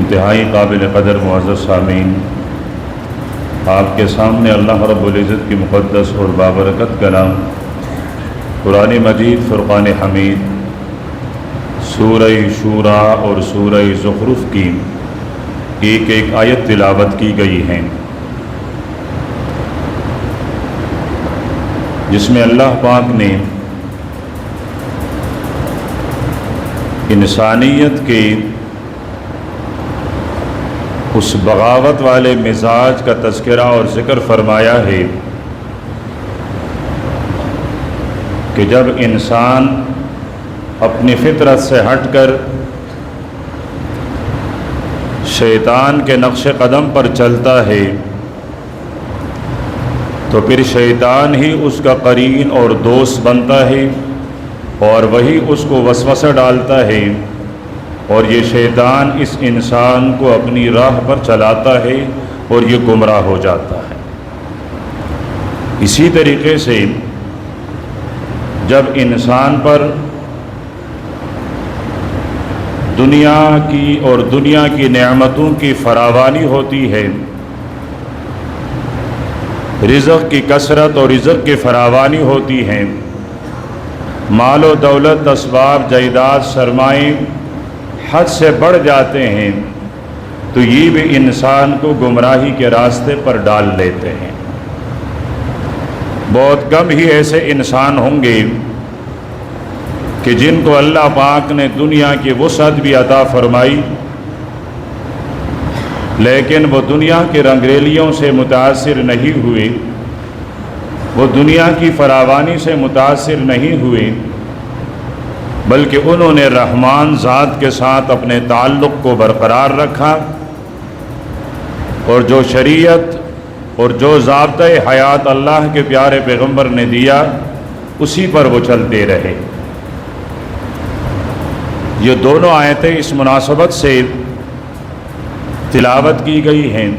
انتہائی قابل قدر معزز سامعین، آپ کے سامنے اللہ رب العزت کی مقدس اور بابرکت کلام قرآن مجید فرقان حمید سورہ شورا اور سورہ زخرف کی ایک ایک آیت تلاوت کی گئی ہیں، جس میں اللہ پاک نے انسانیت کے اس بغاوت والے مزاج کا تذکرہ اور ذکر فرمایا ہے کہ جب انسان اپنی فطرت سے ہٹ کر شیطان کے نقش قدم پر چلتا ہے تو پھر شیطان ہی اس کا قرین اور دوست بنتا ہے اور وہی اس کو وسوسہ ڈالتا ہے، اور یہ شیطان اس انسان کو اپنی راہ پر چلاتا ہے اور یہ گمراہ ہو جاتا ہے۔ اسی طریقے سے جب انسان پر دنیا کی اور دنیا کی نعمتوں کی فراوانی ہوتی ہے، رزق کی کثرت اور رزق کی فراوانی ہوتی ہے، مال و دولت، اسباب، جائیداد، سرمائے حد سے بڑھ جاتے ہیں، تو یہ بھی انسان کو گمراہی کے راستے پر ڈال لیتے ہیں۔ بہت کم ہی ایسے انسان ہوں گے کہ جن کو اللہ پاک نے دنیا کی وسعت بھی عطا فرمائی، لیکن وہ دنیا کے رنگریلیوں سے متاثر نہیں ہوئے، وہ دنیا کی فراوانی سے متاثر نہیں ہوئے، بلکہ انہوں نے رحمان ذات کے ساتھ اپنے تعلق کو برقرار رکھا، اور جو شریعت اور جو ضابطۂ حیات اللہ کے پیارے پیغمبر نے دیا اسی پر وہ چلتے رہے۔ یہ دونوں آیتیں اس مناسبت سے تلاوت کی گئی ہیں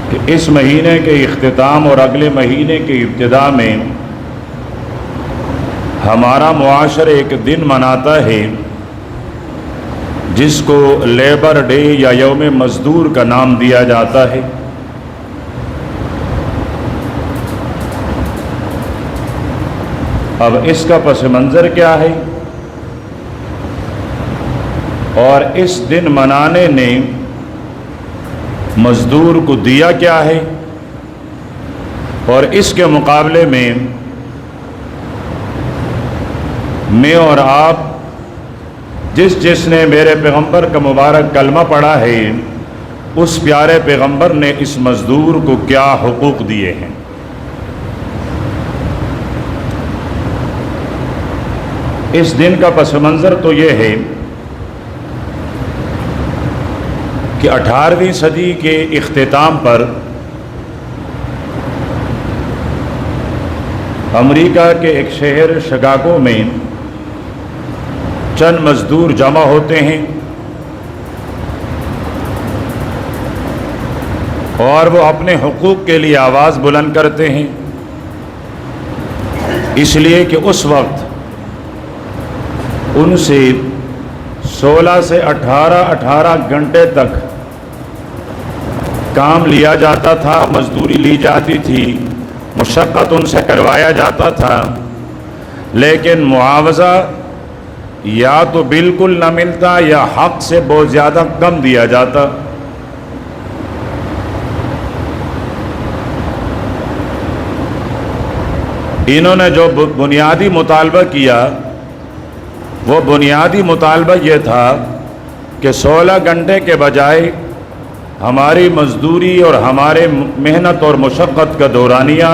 کہ اس مہینے کے اختتام اور اگلے مہینے کی ابتدا میں ہمارا معاشرہ ایک دن مناتا ہے جس کو لیبر ڈے یا یوم مزدور کا نام دیا جاتا ہے۔ اب اس کا پس منظر کیا ہے اور اس دن منانے نے مزدور کو دیا کیا ہے، اور اس کے مقابلے میں میں اور آپ جس نے میرے پیغمبر کا مبارک کلمہ پڑھا ہے، اس پیارے پیغمبر نے اس مزدور کو کیا حقوق دیے ہیں۔ اس دن کا پس منظر تو یہ ہے کہ 18ویں صدی کے اختتام پر امریکہ کے ایک شہر شکاگو میں چند مزدور جمع ہوتے ہیں اور وہ اپنے حقوق کے لیے آواز بلند کرتے ہیں، اس لیے کہ اس وقت ان سے 16 سے 18 گھنٹے تک کام لیا جاتا تھا، مزدوری لی جاتی تھی، مشقت ان سے کروایا جاتا تھا، لیکن معاوضہ یا تو بالکل نہ ملتا یا حق سے بہت زیادہ کم دیا جاتا۔ انہوں نے جو بنیادی مطالبہ کیا وہ بنیادی مطالبہ یہ تھا کہ 16 گھنٹے کے بجائے ہماری مزدوری اور ہمارے محنت اور مشقت کا دورانیہ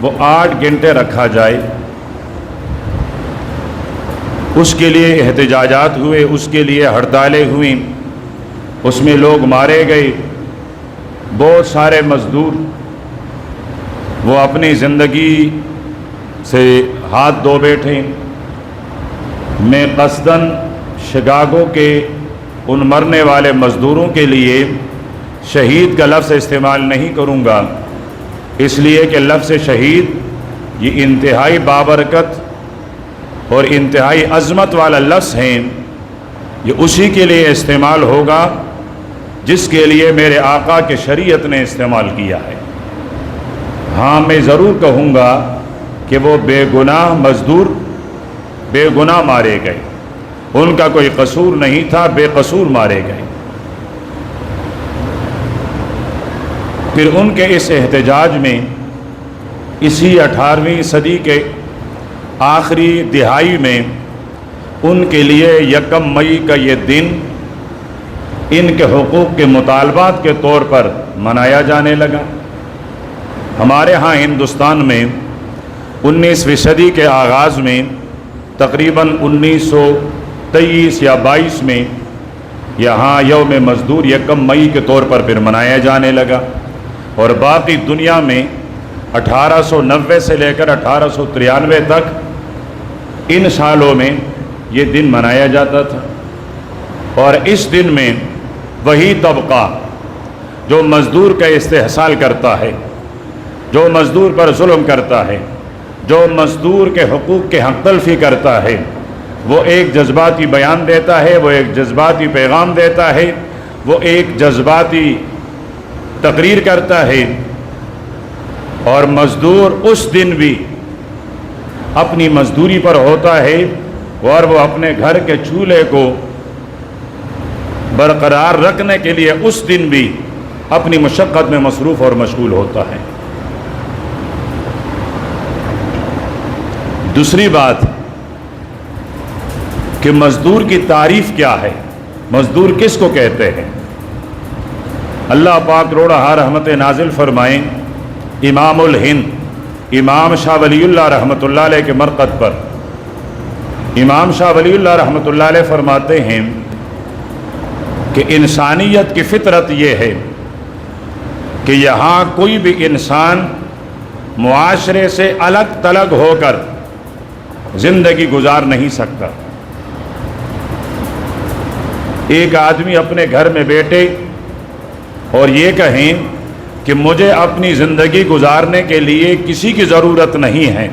وہ 8 گھنٹے رکھا جائے۔ اس کے لیے احتجاجات ہوئے، اس کے لیے ہڑتالیں ہوئیں، اس میں لوگ مارے گئے، بہت سارے مزدور وہ اپنی زندگی سے ہاتھ دھو بیٹھے۔ میں قصداً شکاگو کے ان مرنے والے مزدوروں کے لیے شہید کا لفظ استعمال نہیں کروں گا، اس لیے کہ لفظ شہید یہ انتہائی بابرکت اور انتہائی عظمت والا لفظ ہیں، یہ اسی کے لیے استعمال ہوگا جس کے لیے میرے آقا کے شریعت نے استعمال کیا ہے۔ ہاں میں ضرور کہوں گا کہ وہ بے گناہ مزدور بے گناہ مارے گئے، ان کا کوئی قصور نہیں تھا، بے قصور مارے گئے۔ پھر ان کے اس احتجاج میں اسی 18ویں صدی کے آخری دہائی میں ان کے لیے 1 مئی کا یہ دن ان کے حقوق کے مطالبات کے طور پر منایا جانے لگا۔ ہمارے ہاں ہندوستان میں 19ویں صدی کے آغاز میں تقریباً 1923 یا 22 میں یہاں یوم مزدور 1 مئی کے طور پر پھر منایا جانے لگا، اور باقی دنیا میں 1890 سے لے کر 1893 تک ان سالوں میں یہ دن منایا جاتا تھا۔ اور اس دن میں وہی طبقہ جو مزدور کا استحصال کرتا ہے، جو مزدور پر ظلم کرتا ہے، جو مزدور کے حقوق کے حق تلفی کرتا ہے، وہ ایک جذباتی بیان دیتا ہے، وہ ایک جذباتی پیغام دیتا ہے، وہ ایک جذباتی تقریر کرتا ہے، اور مزدور اس دن بھی اپنی مزدوری پر ہوتا ہے، اور وہ اپنے گھر کے چولہے کو برقرار رکھنے کے لیے اس دن بھی اپنی مشقت میں مصروف اور مشغول ہوتا ہے۔ دوسری بات کہ مزدور کی تعریف کیا ہے، مزدور کس کو کہتے ہیں؟ اللہ پاک روڑہ رحمت نازل فرمائیں امام الہند امام شاہ ولی اللہ رحمۃ اللہ علیہ کے مرقد پر۔ امام شاہ ولی اللہ رحمۃ اللہ علیہ فرماتے ہیں کہ انسانیت کی فطرت یہ ہے کہ یہاں کوئی بھی انسان معاشرے سے الگ تلگ ہو کر زندگی گزار نہیں سکتا۔ ایک آدمی اپنے گھر میں بیٹھے اور یہ کہیں کہ مجھے اپنی زندگی گزارنے کے لیے کسی کی ضرورت نہیں ہے،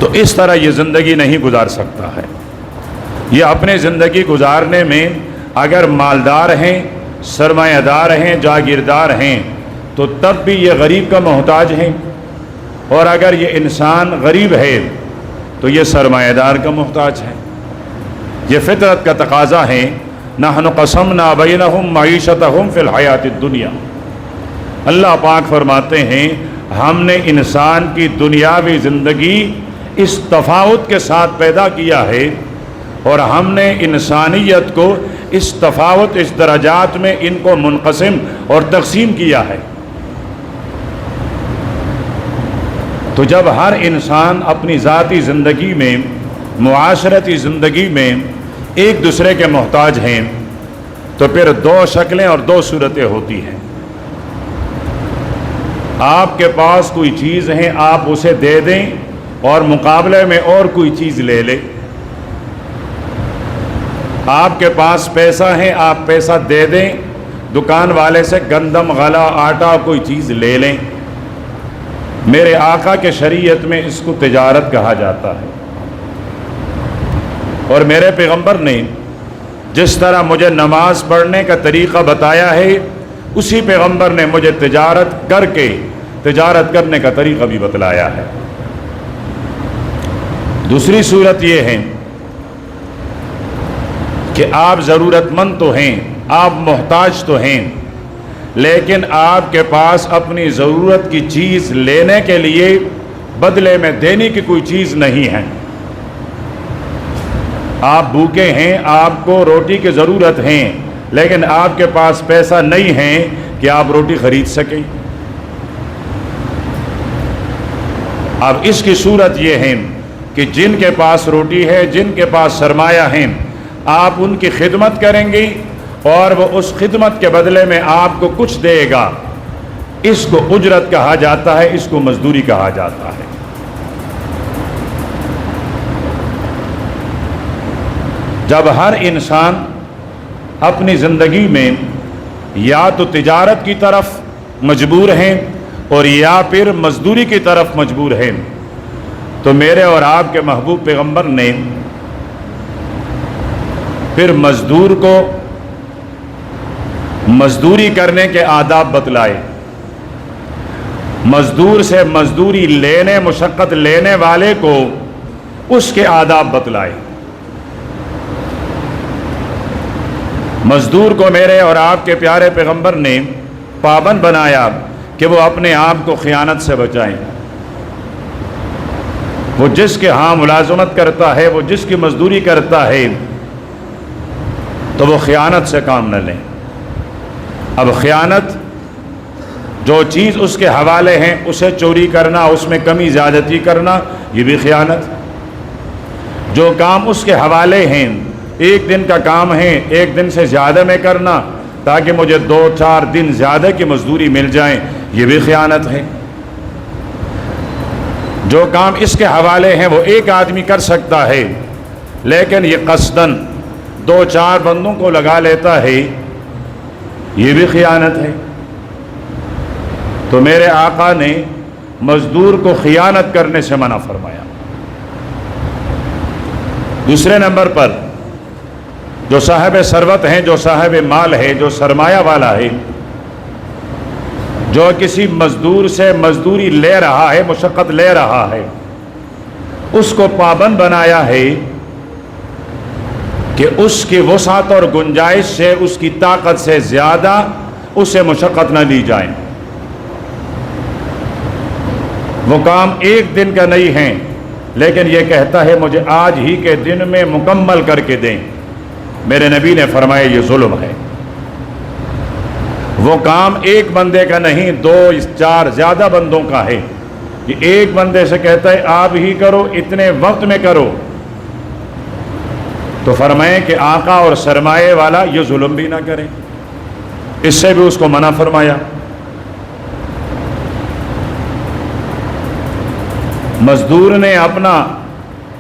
تو اس طرح یہ زندگی نہیں گزار سکتا ہے۔ یہ اپنے زندگی گزارنے میں اگر مالدار ہیں، سرمایہ دار ہیں، جاگیردار ہیں، تو تب بھی یہ غریب کا محتاج ہیں، اور اگر یہ انسان غریب ہے تو یہ سرمایہ دار کا محتاج ہے۔ یہ فطرت کا تقاضا ہے۔ نحن قسمنا بینہم معیشتہم فی الحیات الدنیا۔ اللہ پاک فرماتے ہیں ہم نے انسان کی دنیاوی زندگی اس تفاوت کے ساتھ پیدا کیا ہے، اور ہم نے انسانیت کو اس تفاوت، اس درجات میں ان کو منقسم اور تقسیم کیا ہے۔ تو جب ہر انسان اپنی ذاتی زندگی میں، معاشرتی زندگی میں ایک دوسرے کے محتاج ہیں، تو پھر دو شکلیں اور دو صورتیں ہوتی ہیں۔ آپ کے پاس کوئی چیز ہے، آپ اسے دے دیں اور مقابلے میں اور کوئی چیز لے لیں۔ آپ کے پاس پیسہ ہے، آپ پیسہ دے دیں، دکان والے سے گندم، غلہ، آٹا کوئی چیز لے لیں۔ میرے آقا کے شریعت میں اس کو تجارت کہا جاتا ہے، اور میرے پیغمبر نے جس طرح مجھے نماز پڑھنے کا طریقہ بتایا ہے، اسی پیغمبر نے مجھے تجارت کرنے کا طریقہ بھی بتلایا ہے۔ دوسری صورت یہ ہے کہ آپ ضرورت مند تو ہیں، آپ محتاج تو ہیں، لیکن آپ کے پاس اپنی ضرورت کی چیز لینے کے لیے بدلے میں دینے کی کوئی چیز نہیں ہے۔ آپ بھوکے ہیں، آپ کو روٹی کی ضرورت ہے، لیکن آپ کے پاس پیسہ نہیں ہے کہ آپ روٹی خرید سکیں۔ اب اس کی صورت یہ ہے کہ جن کے پاس روٹی ہے، جن کے پاس سرمایہ ہے، آپ ان کی خدمت کریں گے اور وہ اس خدمت کے بدلے میں آپ کو کچھ دے گا۔ اس کو اجرت کہا جاتا ہے، اس کو مزدوری کہا جاتا ہے۔ جب ہر انسان اپنی زندگی میں یا تو تجارت کی طرف مجبور ہیں اور یا پھر مزدوری کی طرف مجبور ہیں، تو میرے اور آپ کے محبوب پیغمبر نے پھر مزدور کو مزدوری کرنے کے آداب بتلائے، مزدور سے مزدوری لینے، مشقت لینے والے کو اس کے آداب بتلائے۔ مزدور کو میرے اور آپ کے پیارے پیغمبر نے پابند بنایا کہ وہ اپنے آپ کو خیانت سے بچائیں۔ وہ جس کے ہاں ملازمت کرتا ہے، وہ جس کی مزدوری کرتا ہے، تو وہ خیانت سے کام نہ لیں۔ اب خیانت، جو چیز اس کے حوالے ہیں اسے چوری کرنا، اس میں کمی زیادتی کرنا، یہ بھی خیانت۔ جو کام اس کے حوالے ہیں، ایک دن کا کام ہے، ایک دن سے زیادہ میں کرنا تاکہ مجھے 2-4 دن زیادہ کی مزدوری مل جائیں، یہ بھی خیانت ہے۔ جو کام اس کے حوالے ہیں وہ ایک آدمی کر سکتا ہے، لیکن یہ قصداً 2-4 بندوں کو لگا لیتا ہے، یہ بھی خیانت ہے۔ تو میرے آقا نے مزدور کو خیانت کرنے سے منع فرمایا۔ دوسرے نمبر پر جو صاحب ثروت ہیں، جو صاحب مال ہے، جو سرمایہ والا ہے، جو کسی مزدور سے مزدوری لے رہا ہے، مشقت لے رہا ہے، اس کو پابند بنایا ہے کہ اس کی وسعت اور گنجائش سے، اس کی طاقت سے زیادہ اسے مشقت نہ دی جائے۔ وہ کام ایک دن کا نہیں ہے، لیکن یہ کہتا ہے مجھے آج ہی کے دن میں مکمل کر کے دیں، میرے نبی نے فرمایا یہ ظلم ہے۔ وہ کام ایک بندے کا نہیں، 2-4 زیادہ بندوں کا ہے۔ یہ ایک بندے سے کہتا ہے آپ ہی کرو، اتنے وقت میں کرو، تو فرمائیں کہ آقا اور سرمایہ والا یہ ظلم بھی نہ کرے، اس سے بھی اس کو منع فرمایا۔ مزدور نے اپنا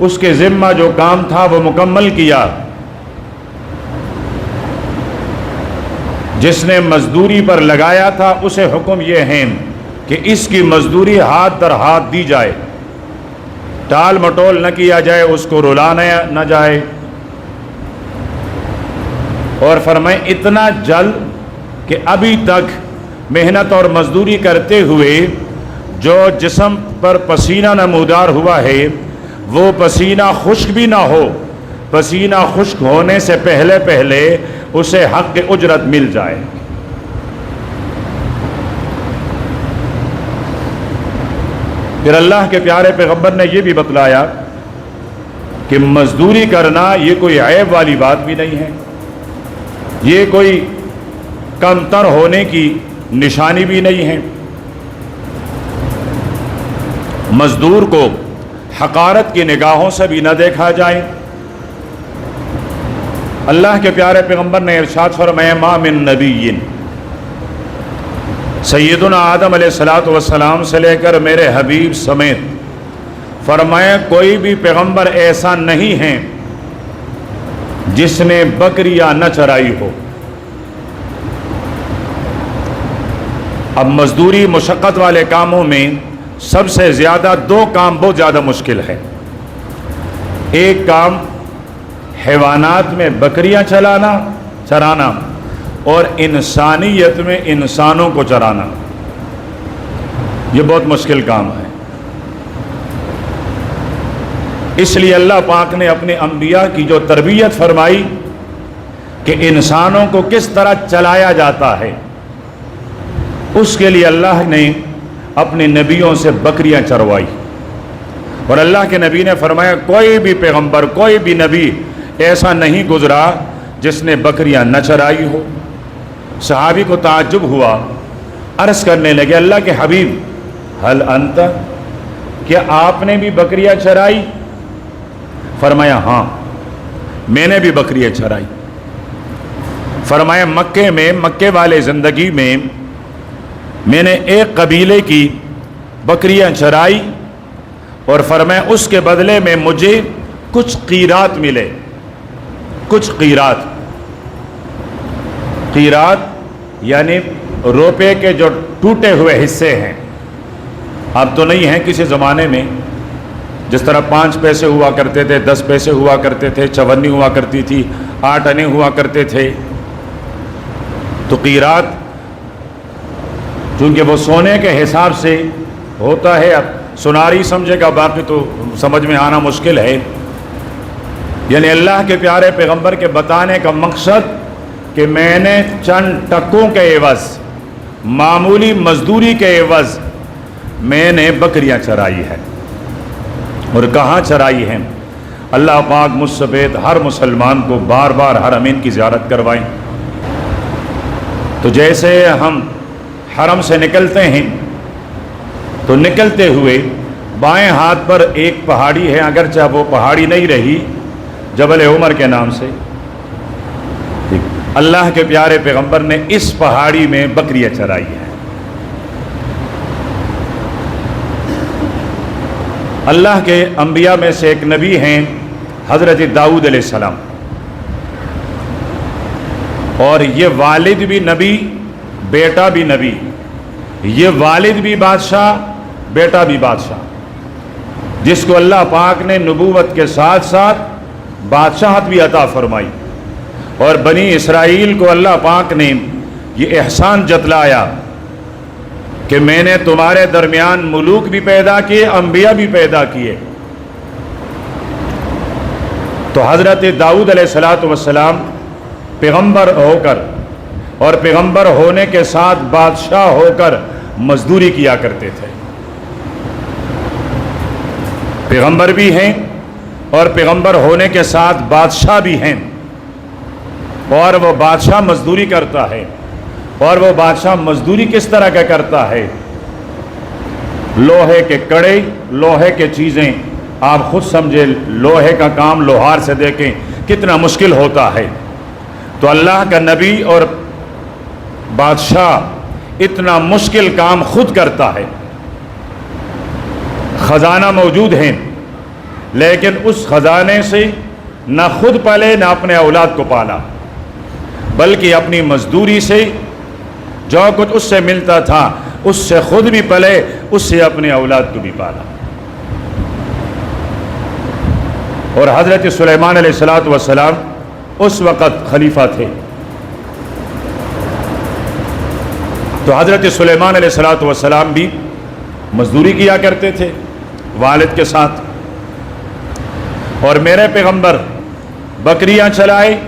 اس کے ذمہ جو کام تھا وہ مکمل کیا۔ جس نے مزدوری پر لگایا تھا اسے حکم یہ ہے کہ اس کی مزدوری ہاتھ در ہاتھ دی جائے، ٹال مٹول نہ کیا جائے، اس کو رلانا نہ جائے، اور فرمائے اتنا جلد کہ ابھی تک محنت اور مزدوری کرتے ہوئے جو جسم پر پسینہ نمودار ہوا ہے وہ پسینہ خشک بھی نہ ہو، پسینہ خشک ہونے سے پہلے پہلے اسے حق اجرت مل جائے۔ پھر اللہ کے پیارے پیغمبر نے یہ بھی بتلایا کہ مزدوری کرنا یہ کوئی عیب والی بات بھی نہیں ہے، یہ کوئی کمتر ہونے کی نشانی بھی نہیں ہے۔ مزدور کو حقارت کی نگاہوں سے بھی نہ دیکھا جائے۔ اللہ کے پیارے پیغمبر نے ارشاد فرمایا ما من نبی، سیدنا آدم علیہ السلام سے لے کر میرے حبیب سمیت فرمایا کوئی بھی پیغمبر ایسا نہیں ہے جس نے بکریاں نہ چرائی ہو۔ اب مزدوری مشقت والے کاموں میں سب سے زیادہ 2 کام بہت زیادہ مشکل ہے۔ ایک کام حیوانات میں بکریاں چرانا اور انسانیت میں انسانوں کو چرانا، یہ بہت مشکل کام ہے۔ اس لیے اللہ پاک نے اپنے انبیاء کی جو تربیت فرمائی کہ انسانوں کو کس طرح چلایا جاتا ہے، اس کے لیے اللہ نے اپنے نبیوں سے بکریاں چروائی۔ اور اللہ کے نبی نے فرمایا کوئی بھی پیغمبر، کوئی بھی نبی ایسا نہیں گزرا جس نے بکریاں نہ چرائی ہو۔ صحابی کو تعجب ہوا، عرض کرنے لگے اللہ کے حبیب ہل انت، کیا آپ نے بھی بکریاں چرائی؟ فرمایا ہاں میں نے بھی بکریاں چرائی۔ فرمایا مکے والے زندگی میں میں نے ایک قبیلے کی بکریاں چرائی، اور فرمایا اس کے بدلے میں مجھے کچھ قیرات ملے، کچھ قیرات یعنی روپے کے جو ٹوٹے ہوئے حصے ہیں، اب تو نہیں ہیں، کسی زمانے میں جس طرح 5 پیسے ہوا کرتے تھے، 10 پیسے ہوا کرتے تھے، چونی ہوا کرتی تھی، 8 آنے ہوا کرتے تھے. تو قیرات چونکہ وہ سونے کے حساب سے ہوتا ہے، اب سناری سمجھے گا، باقی تو سمجھ میں آنا مشکل ہے. یعنی اللہ کے پیارے پیغمبر کے بتانے کا مقصد کہ میں نے چند ٹکوں کے عوض، معمولی مزدوری کے عوض میں نے بکریاں چرائی ہے. اور کہاں چرائی ہیں؟ اللہ پاک مجھ سمیت ہر مسلمان کو بار بار حرمین کی زیارت کروائیں. تو جیسے ہم حرم سے نکلتے ہیں تو نکلتے ہوئے بائیں ہاتھ پر ایک پہاڑی ہے، اگرچہ وہ پہاڑی نہیں رہی، جبل عمر کے نام سے. اللہ کے پیارے پیغمبر نے اس پہاڑی میں بکریاں چرائی ہیں. اللہ کے انبیاء میں سے ایک نبی ہیں حضرت داؤد علیہ السلام، اور یہ والد بھی نبی، بیٹا بھی نبی. یہ والد بھی بادشاہ، بیٹا بھی بادشاہ، جس کو اللہ پاک نے نبوت کے ساتھ ساتھ بادشاہت بھی عطا فرمائی. اور بنی اسرائیل کو اللہ پاک نے یہ احسان جتلایا کہ میں نے تمہارے درمیان ملوک بھی پیدا کیے، انبیاء بھی پیدا کیے. تو حضرت داؤد علیہ السلام پیغمبر ہو کر اور پیغمبر ہونے کے ساتھ بادشاہ ہو کر مزدوری کیا کرتے تھے. پیغمبر بھی ہیں اور پیغمبر ہونے کے ساتھ بادشاہ بھی ہیں. اور وہ بادشاہ مزدوری کرتا ہے. اور وہ بادشاہ مزدوری کس طرح کا کرتا ہے؟ لوہے کے کڑے، لوہے کے چیزیں، آپ خود سمجھے لوہے کا کام لوہار سے دیکھیں کتنا مشکل ہوتا ہے. تو اللہ کا نبی اور بادشاہ اتنا مشکل کام خود کرتا ہے. خزانہ موجود ہیں لیکن اس خزانے سے نہ خود پلے نہ اپنے اولاد کو پالا، بلکہ اپنی مزدوری سے جو کچھ اس سے ملتا تھا اس سے خود بھی پلے، اس سے اپنے اولاد کو بھی پالا. اور حضرت سلیمان علیہ السلام اس وقت خلیفہ تھے. تو حضرت سلیمان علیہ السلام بھی مزدوری کیا کرتے تھے والد کے ساتھ. اور میرے پیغمبر بکریاں چلائے.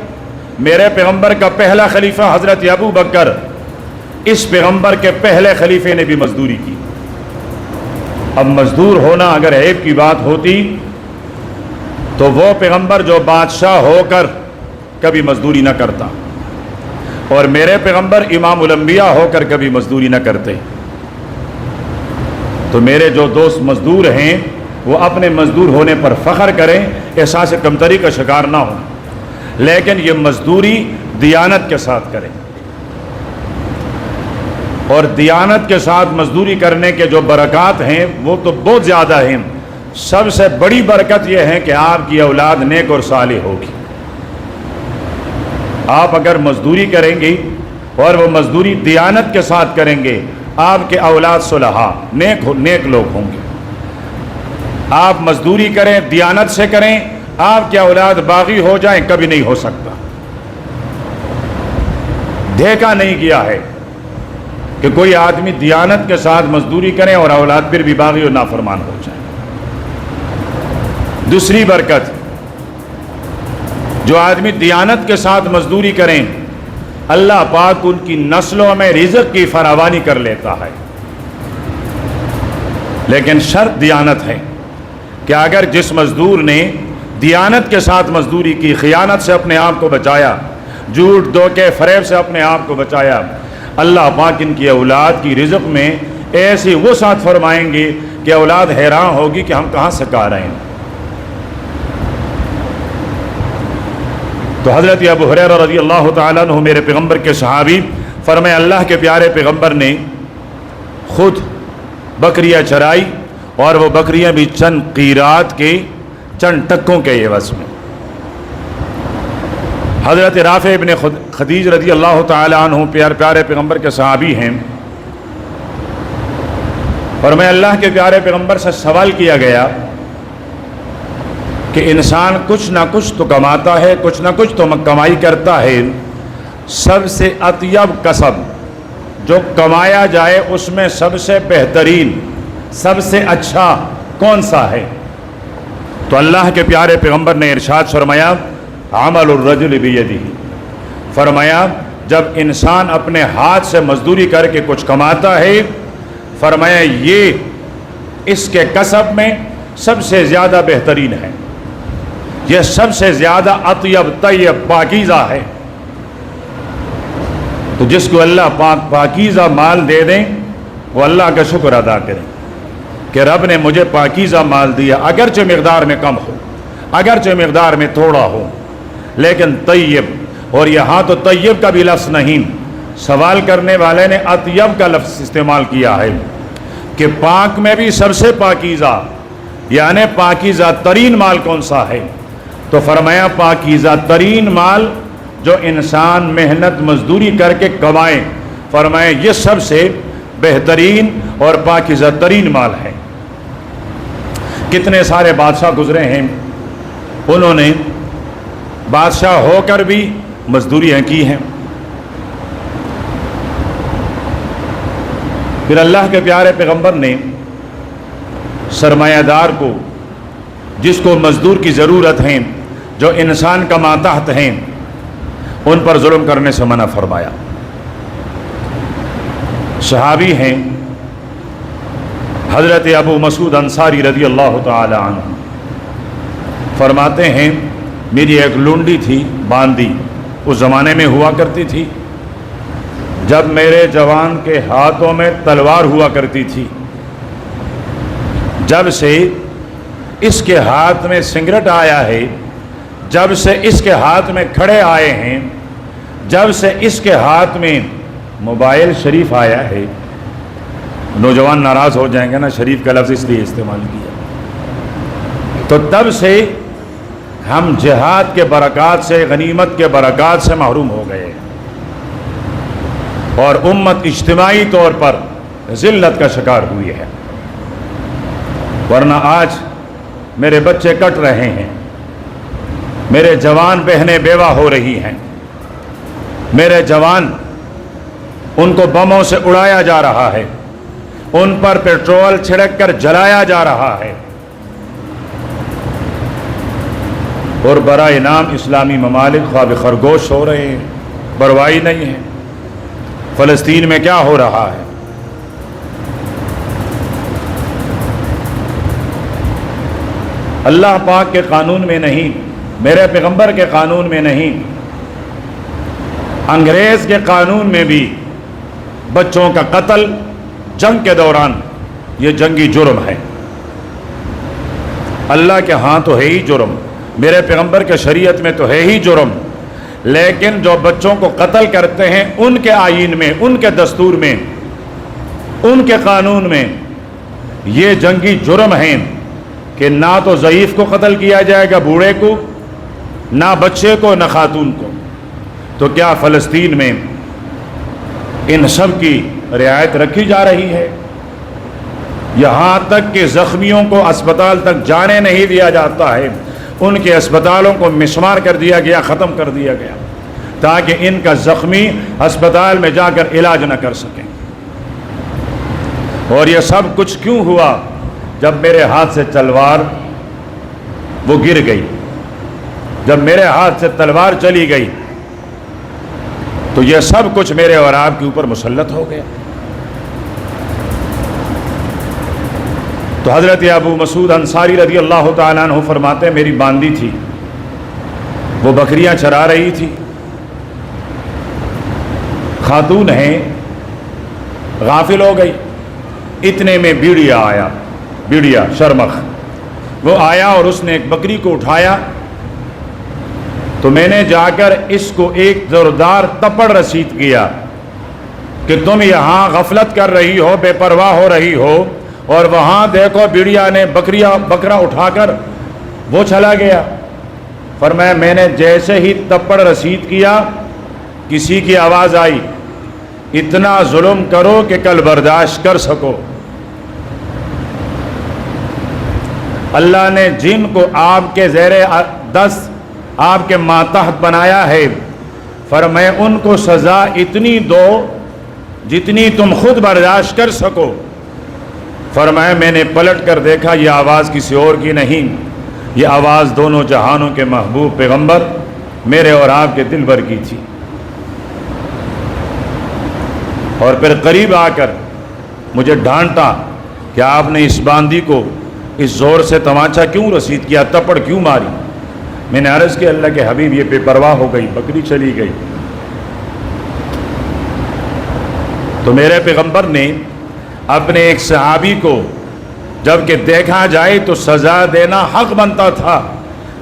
میرے پیغمبر کا پہلا خلیفہ حضرت ابو بکر، اس پیغمبر کے پہلے خلیفے نے بھی مزدوری کی. اب مزدور ہونا اگر عیب کی بات ہوتی تو وہ پیغمبر جو بادشاہ ہو کر کبھی مزدوری نہ کرتا، اور میرے پیغمبر امام الانبیاء ہو کر کبھی مزدوری نہ کرتے. تو میرے جو دوست مزدور ہیں وہ اپنے مزدور ہونے پر فخر کریں، احساس کمتری کا شکار نہ ہوں، لیکن یہ مزدوری دیانت کے ساتھ کریں. اور دیانت کے ساتھ مزدوری کرنے کے جو برکات ہیں وہ تو بہت زیادہ ہیں. سب سے بڑی برکت یہ ہے کہ آپ کی اولاد نیک اور صالح ہوگی. آپ اگر مزدوری کریں گے اور وہ مزدوری دیانت کے ساتھ کریں گے، آپ کے اولاد صلحاء نیک لوگ ہوں گے. آپ مزدوری کریں، دیانت سے کریں، آپ کے اولاد باغی ہو جائیں کبھی نہیں ہو سکتا. دیکھا نہیں گیا ہے کہ کوئی آدمی دیانت کے ساتھ مزدوری کرے اور اولاد پھر بھی باغی اور نافرمان ہو جائے. دوسری برکت، جو آدمی دیانت کے ساتھ مزدوری کریں اللہ پاک ان کی نسلوں میں رزق کی فراوانی کر لیتا ہے. لیکن شرط دیانت ہے کہ اگر جس مزدور نے دیانت کے ساتھ مزدوری کی، خیانت سے اپنے آپ کو بچایا، جھوٹ دھوکے فریب سے اپنے آپ کو بچایا، اللہ پاک ان کی اولاد کی رزق میں ایسی وسعت فرمائیں گے کہ اولاد حیران ہوگی کہ ہم کہاں سے کھا رہے ہیں. تو حضرت ابو ہریرہ رضی اللہ تعالیٰ عنہ میرے پیغمبر کے صحابی فرمائے اللہ کے پیارے پیغمبر نے خود بکریاں چرائی، اور وہ بکریاں بھی چند قیرات کے چند ٹکوں کے عوض میں. حضرت رافع ابن خدیج رضی اللہ تعالیٰ عنہ پیارے پیغمبر کے صحابی ہیں. اور میں اللہ کے پیارے پیغمبر سے سوال کیا گیا کہ انسان کچھ نہ کچھ تو کماتا ہے، کچھ نہ کچھ تو کمائی کرتا ہے، سب سے اطیب کسب جو کمایا جائے اس میں سب سے بہترین، سب سے اچھا کون سا ہے؟ تو اللہ کے پیارے پیغمبر نے ارشاد فرمایا عمل الرجل بیدہ، فرمایا جب انسان اپنے ہاتھ سے مزدوری کر کے کچھ کماتا ہے، فرمایا یہ اس کے کسب میں سب سے زیادہ بہترین ہے، یہ سب سے زیادہ اطیب طیب پاکیزہ ہے۔ تو جس کو اللہ پاکیزہ مال دے دیں وہ اللہ کا شکر ادا کریں کہ رب نے مجھے پاکیزہ مال دیا، اگرچہ مقدار میں کم ہو، اگرچہ مقدار میں تھوڑا ہو، لیکن طیب۔ اور یہاں تو طیب کا بھی لفظ نہیں، سوال کرنے والے نے اطیب کا لفظ استعمال کیا ہے کہ پاک میں بھی سب سے پاکیزہ، یعنی پاکیزہ ترین مال کون سا ہے؟ تو فرمایا پاکیزہ ترین مال جو انسان محنت مزدوری کر کے کمائے، فرمایا یہ سب سے بہترین اور پاکیزہ ترین مال ہے۔ کتنے سارے بادشاہ گزرے ہیں، انہوں نے بادشاہ ہو کر بھی مزدوریاں کی ہیں۔ پھر اللہ کے پیارے پیغمبر نے سرمایہ دار کو، جس کو مزدور کی ضرورت ہے، جو انسان کا ماتحت ہیں، ان پر ظلم کرنے سے منع فرمایا۔ صحابی ہیں حضرت ابو مسعود انصاری رضی اللہ تعالی عنہ، فرماتے ہیں میری ایک لونڈی تھی باندی، اس زمانے میں ہوا کرتی تھی جب میرے جوان کے ہاتھوں میں تلوار ہوا کرتی تھی، جب سے اس کے ہاتھ میں سگریٹ آیا ہے، جب سے اس کے ہاتھ میں کھڑے آئے ہیں، جب سے اس کے ہاتھ میں موبائل شریف آیا ہے، نوجوان ناراض ہو جائیں گے نا، شریف کا لفظ اس لیے استعمال کیا، تو تب سے ہم جہاد کے برکات سے، غنیمت کے برکات سے محروم ہو گئے، اور امت اجتماعی طور پر ذلت کا شکار ہوئی ہے۔ ورنہ آج میرے بچے کٹ رہے ہیں، میرے جوان بہنیں بیوہ ہو رہی ہیں، میرے جوان ان کو بموں سے اڑایا جا رہا ہے، ان پر پیٹرول چھڑک کر جلایا جا رہا ہے، اور برائے نام اسلامی ممالک خواب خرگوش ہو رہے ہیں، پرواہی نہیں ہے۔ فلسطین میں کیا ہو رہا ہے؟ اللہ پاک کے قانون میں نہیں، میرے پیغمبر کے قانون میں نہیں، انگریز کے قانون میں بھی بچوں کا قتل جنگ کے دوران یہ جنگی جرم ہے۔ اللہ کے ہاں تو ہے ہی جرم، میرے پیغمبر کے شریعت میں تو ہے ہی جرم، لیکن جو بچوں کو قتل کرتے ہیں ان کے آئین میں، ان کے دستور میں، ان کے قانون میں یہ جنگی جرم ہیں کہ نہ تو ضعیف کو قتل کیا جائے گا، بوڑھے کو، نہ بچے کو، نہ خاتون کو۔ تو کیا فلسطین میں ان سب کی رعایت رکھی جا رہی ہے؟ یہاں تک کہ زخمیوں کو اسپتال تک جانے نہیں دیا جاتا ہے، ان کے اسپتالوں کو مسمار کر دیا گیا، ختم کر دیا گیا، تاکہ ان کا زخمی اسپتال میں جا کر علاج نہ کر سکیں۔ اور یہ سب کچھ کیوں ہوا؟ جب میرے ہاتھ سے تلوار وہ گر گئی، جب میرے ہاتھ سے تلوار چلی گئی تو یہ سب کچھ میرے اور آپ کے اوپر مسلط ہو گیا۔ تو حضرت ابو مسعود انصاری رضی اللہ تعالیٰ عنہ فرماتے ہیں میری باندی تھی، وہ بکریاں چرا رہی تھی، خاتون ہیں، غافل ہو گئی، اتنے میں بیڑیا آیا، بیڑیا شرمخ، وہ آیا اور اس نے ایک بکری کو اٹھایا، تو میں نے جا کر اس کو ایک زوردار تپڑ رسید کیا کہ تم یہاں غفلت کر رہی ہو، بے پرواہ ہو رہی ہو، اور وہاں دیکھو بیڑیا نے بکرا اٹھا کر وہ چلا گیا۔ فرمایا میں نے جیسے ہی تپڑ رسید کیا کسی کی آواز آئی، اتنا ظلم کرو کہ کل برداشت کر سکو۔ اللہ نے جن کو آپ کے زیر دست آپ کے ماتحت بنایا ہے، فرمائے ان کو سزا اتنی دو جتنی تم خود برداشت کر سکو۔ فرمایا میں نے پلٹ کر دیکھا، یہ آواز کسی اور کی نہیں، یہ آواز دونوں جہانوں کے محبوب پیغمبر میرے اور آپ کے دل بھر کی تھی۔ اور پھر قریب آ کر مجھے ڈانٹا کہ آپ نے اس باندی کو اس زور سے تماچا کیوں رسید کیا، تپڑ کیوں ماری؟ میں نے عرض کیا اللہ کے حبیب یہ بے پرواہ ہو گئی، بکری چلی گئی۔ تو میرے پیغمبر نے اپنے ایک صحابی کو جب کہ دیکھا جائے تو سزا دینا حق بنتا تھا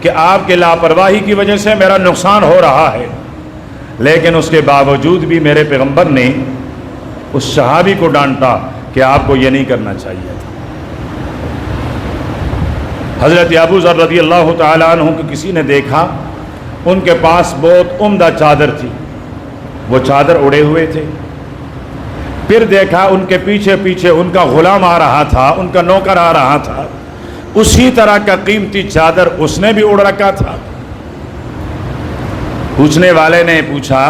کہ آپ کے لاپرواہی کی وجہ سے میرا نقصان ہو رہا ہے، لیکن اس کے باوجود بھی میرے پیغمبر نے اس صحابی کو ڈانٹا کہ آپ کو یہ نہیں کرنا چاہیے تھا۔ حضرت ابو ذر رضی اللہ تعالیٰ عنہ کو کسی نے دیکھا، ان کے پاس بہت عمدہ چادر تھی، وہ چادر اڑے ہوئے تھے۔ پھر دیکھا ان کے پیچھے پیچھے ان کا غلام آ رہا تھا، ان کا نوکر آ رہا تھا، اسی طرح کا قیمتی چادر اس نے بھی اڑ رکھا تھا۔ پوچھنے والے نے پوچھا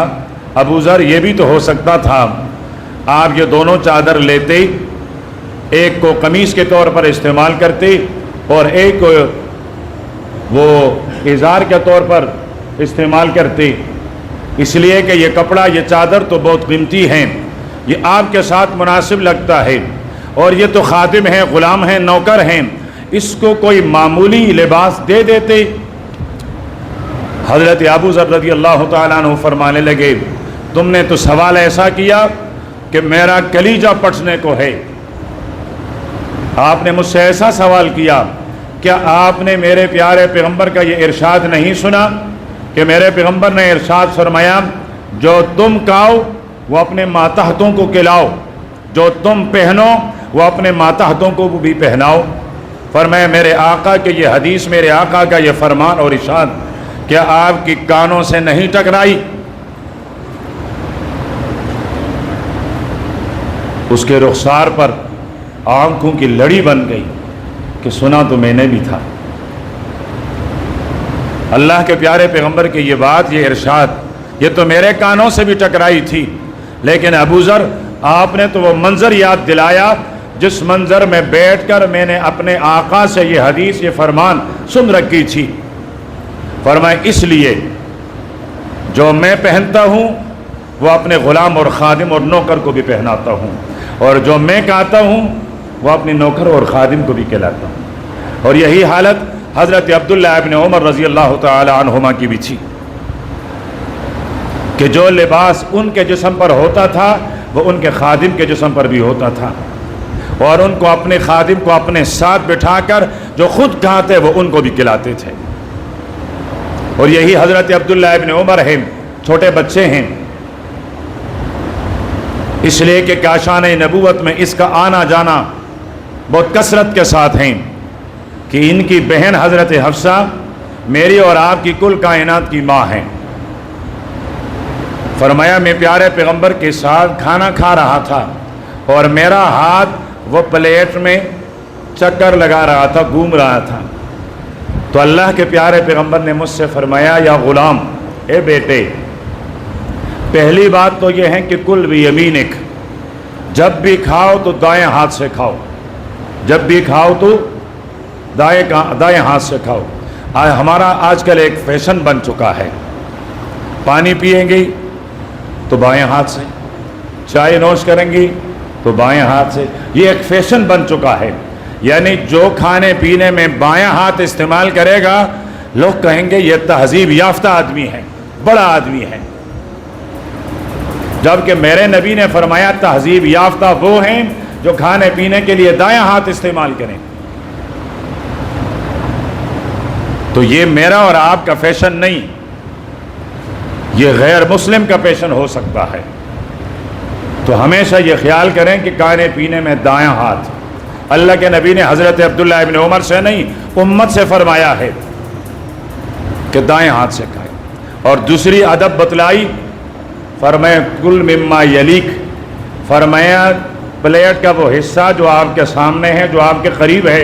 ابو ذر یہ بھی تو ہو سکتا تھا آپ یہ دونوں چادر لیتے، ایک کو قمیص کے طور پر استعمال کرتے اور ایک کو وہ ازار کے طور پر استعمال کرتے، اس لیے کہ یہ کپڑا یہ چادر تو بہت قیمتی ہیں، یہ آپ کے ساتھ مناسب لگتا ہے، اور یہ تو خادم ہیں، غلام ہیں، نوکر ہیں، اس کو کوئی معمولی لباس دے دیتے۔ حضرت ابو ذر رضی اللہ تعالیٰ عنہ فرمانے لگے تم نے تو سوال ایسا کیا کہ میرا کلیجہ پھٹنے کو ہے۔ آپ نے مجھ سے ایسا سوال کیا، کیا آپ نے میرے پیارے پیغمبر کا یہ ارشاد نہیں سنا کہ میرے پیغمبر نے ارشاد فرمایا جو تم کھاؤ وہ اپنے ماتحتوں کو کھلاؤ، جو تم پہنو وہ اپنے ماتحتوں کو بھی پہناؤ۔ فرمایا میرے آقا کہ یہ حدیث، میرے آقا کا یہ فرمان اور ارشاد کیا آپ کی کانوں سے نہیں ٹکرائی؟ اس کے رخسار پر آنکھوں کی لڑی بن گئی کہ سنا تو میں نے بھی تھا۔ اللہ کے پیارے پیغمبر کی یہ بات، یہ ارشاد، یہ تو میرے کانوں سے بھی ٹکرائی تھی، لیکن ابو ذر آپ نے تو وہ منظر یاد دلایا جس منظر میں بیٹھ کر میں نے اپنے آقا سے یہ حدیث، یہ فرمان سن رکھی تھی۔ فرمایا اس لیے جو میں پہنتا ہوں وہ اپنے غلام اور خادم اور نوکر کو بھی پہناتا ہوں، اور جو میں کہتا ہوں وہ اپنے نوکر اور خادم کو بھی کہلاتا ہوں۔ اور یہی حالت حضرت عبداللہ ابن عمر رضی اللہ تعالی عنہما کی بھی تھی کہ جو لباس ان کے جسم پر ہوتا تھا وہ ان کے خادم کے جسم پر بھی ہوتا تھا، اور ان کو اپنے خادم کو اپنے ساتھ بٹھا کر جو خود کھاتے وہ ان کو بھی کھلاتے تھے۔ اور یہی حضرت عبداللہ ابن عمر ہیں، چھوٹے بچے ہیں، اس لیے کہ کاشان نبوت میں اس کا آنا جانا بہت کثرت کے ساتھ ہیں کہ ان کی بہن حضرت حفصہ میری اور آپ کی کل کائنات کی ماں ہیں۔ فرمایا میں پیارے پیغمبر کے ساتھ کھانا کھا رہا تھا اور میرا ہاتھ وہ پلیٹ میں چکر لگا رہا تھا، گھوم رہا تھا، تو اللہ کے پیارے پیغمبر نے مجھ سے فرمایا یا غلام، اے بیٹے، پہلی بات تو یہ ہے کہ کل بیمینک، جب بھی کھاؤ تو دائیں ہاتھ سے کھاؤ، جب بھی کھاؤ تو دائیں ہاتھ سے کھاؤ۔ ہمارا آج کل ایک فیشن بن چکا ہے، پانی پیئیں گی تو بائیں ہاتھ سے، چائے نوش کریں گی تو بائیں ہاتھ سے، یہ ایک فیشن بن چکا ہے، یعنی جو کھانے پینے میں بائیں ہاتھ استعمال کرے گا لوگ کہیں گے یہ تہذیب یافتہ آدمی ہے، بڑا آدمی ہے، جبکہ میرے نبی نے فرمایا تہذیب یافتہ وہ ہیں جو کھانے پینے کے لیے دائیں ہاتھ استعمال کریں۔ تو یہ میرا اور آپ کا فیشن نہیں، یہ غیر مسلم کا فیشن ہو سکتا ہے، تو ہمیشہ یہ خیال کریں کہ کھانے پینے میں دائیں ہاتھ۔ اللہ کے نبی نے حضرت عبداللہ ابن عمر سے نہیں، امت سے فرمایا ہے کہ دائیں ہاتھ سے کھائیں۔ اور دوسری ادب بتلائی، فرمایا کل مما یلیک، فرمایا پلیٹ کا وہ حصہ جو آپ کے سامنے ہے، جو آپ کے قریب ہے،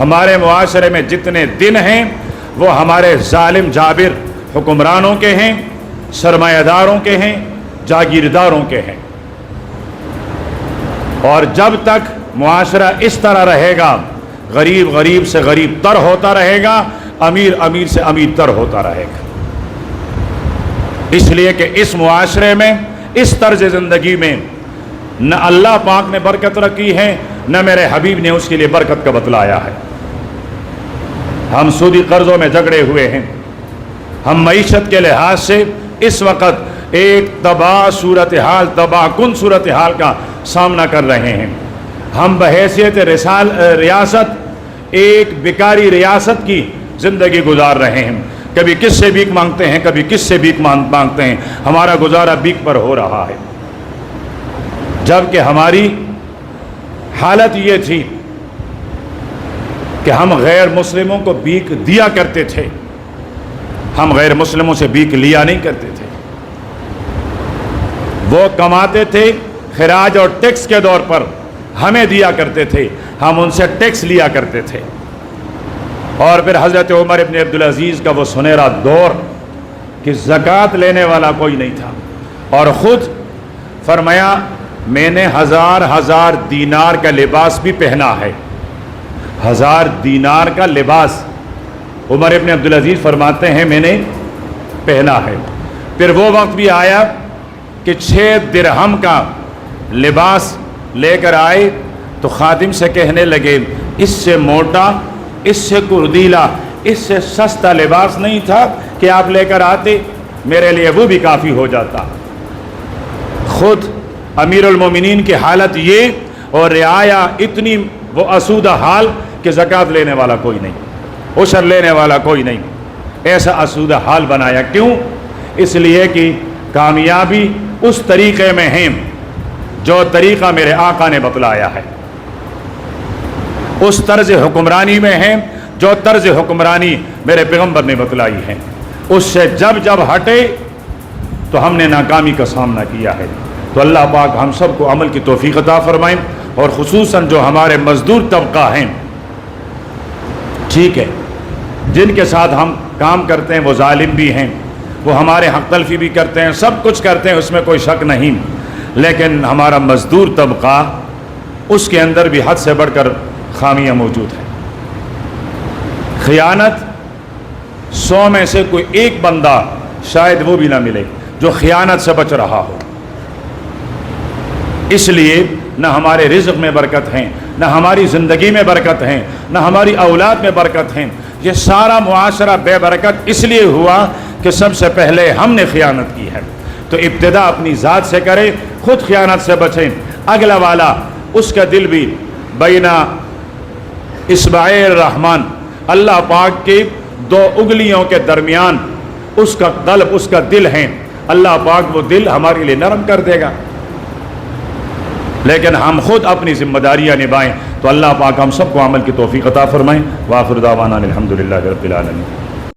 ہمارے معاشرے میں جتنے دن ہیں وہ ہمارے ظالم جابر حکمرانوں کے ہیں، سرمایہ داروں کے ہیں، جاگیرداروں کے ہیں، اور جب تک معاشرہ اس طرح رہے گا، غریب غریب سے غریب تر ہوتا رہے گا، امیر امیر سے امیر تر ہوتا رہے گا۔ اس لیے کہ اس معاشرے میں، اس طرز زندگی میں نہ اللہ پاک نے برکت رکھی ہے، نہ میرے حبیب نے اس کے لیے برکت کا بتلایا ہے۔ ہم سودی قرضوں میں جگڑے ہوئے ہیں، ہم معیشت کے لحاظ سے اس وقت ایک تباہ صورتحال، تباہ کن صورتحال کا سامنا کر رہے ہیں۔ ہم بحیثیت ریاست ایک بیکاری ریاست کی زندگی گزار رہے ہیں، کبھی کس سے بھیک مانگتے ہیں، کبھی کس سے بھیک مانگتے ہیں، ہمارا گزارا بھیک پر ہو رہا ہے۔ جبکہ ہماری حالت یہ تھی کہ ہم غیر مسلموں کو بھیک دیا کرتے تھے، ہم غیر مسلموں سے بھیک لیا نہیں کرتے تھے۔ وہ کماتے تھے خراج اور ٹیکس کے دور پر، ہمیں دیا کرتے تھے، ہم ان سے ٹیکس لیا کرتے تھے۔ اور پھر حضرت عمر ابن عبدالعزیز کا وہ سنہرا دور کہ زکوٰۃ لینے والا کوئی نہیں تھا، اور خود فرمایا میں نے ہزار دینار کا لباس بھی پہنا ہے، 1000 دینار کا لباس عمر ابن عبدالعزیز فرماتے ہیں میں نے پہنا ہے۔ پھر وہ وقت بھی آیا کہ 6 درہم کا لباس لے کر آئے تو خادم سے کہنے لگے اس سے موٹا، اس سے کردیلا، اس سے سستا لباس نہیں تھا کہ آپ لے کر آتے، میرے لیے وہ بھی کافی ہو جاتا۔ خود امیر المومنین کی حالت یہ، اور رعایا اتنی وہ اسودہ حال کہ زکوٰۃ لینے والا کوئی نہیں، عشر لینے والا کوئی نہیں، ایسا اسودہ حال بنایا۔ کیوں؟ اس لیے کہ کامیابی اس طریقے میں ہے جو طریقہ میرے آقا نے بتلایا ہے، اس طرز حکمرانی میں ہے جو طرز حکمرانی میرے پیغمبر نے بتلائی ہے۔ اس سے جب ہٹے تو ہم نے ناکامی کا سامنا کیا ہے۔ تو اللہ پاک ہم سب کو عمل کی توفیق عطا فرمائیں، اور خصوصاً جو ہمارے مزدور طبقہ ہیں، ٹھیک ہے، جن کے ساتھ ہم کام کرتے ہیں وہ ظالم بھی ہیں، وہ ہمارے حق تلفی بھی کرتے ہیں، سب کچھ کرتے ہیں، اس میں کوئی شک نہیں، لیکن ہمارا مزدور طبقہ اس کے اندر بھی حد سے بڑھ کر خامیاں موجود ہیں۔ خیانت 100 میں سے کوئی ایک بندہ شاید وہ بھی نہ ملے جو خیانت سے بچ رہا ہو۔ اس لیے نہ ہمارے رزق میں برکت ہے، نہ ہماری زندگی میں برکت ہے، نہ ہماری اولاد میں برکت ہے۔ یہ سارا معاشرہ بے برکت اس لیے ہوا کہ سب سے پہلے ہم نے خیانت کی ہے۔ تو ابتدا اپنی ذات سے کرے، خود خیانت سے بچیں، اگلا والا اس کا دل بھی بین اصبع الرحمن، اللہ پاک کی 2 انگلیوں کے درمیان اس کا قلب، اس کا دل ہے، اللہ پاک وہ دل ہمارے لیے نرم کر دے گا۔ لیکن ہم خود اپنی ذمہ داریاں نبھائیں تو اللہ پاک ہم سب کو عمل کی توفیق عطا فرمائیں۔ وآخر دعوانا الحمدللہ رب العالمین۔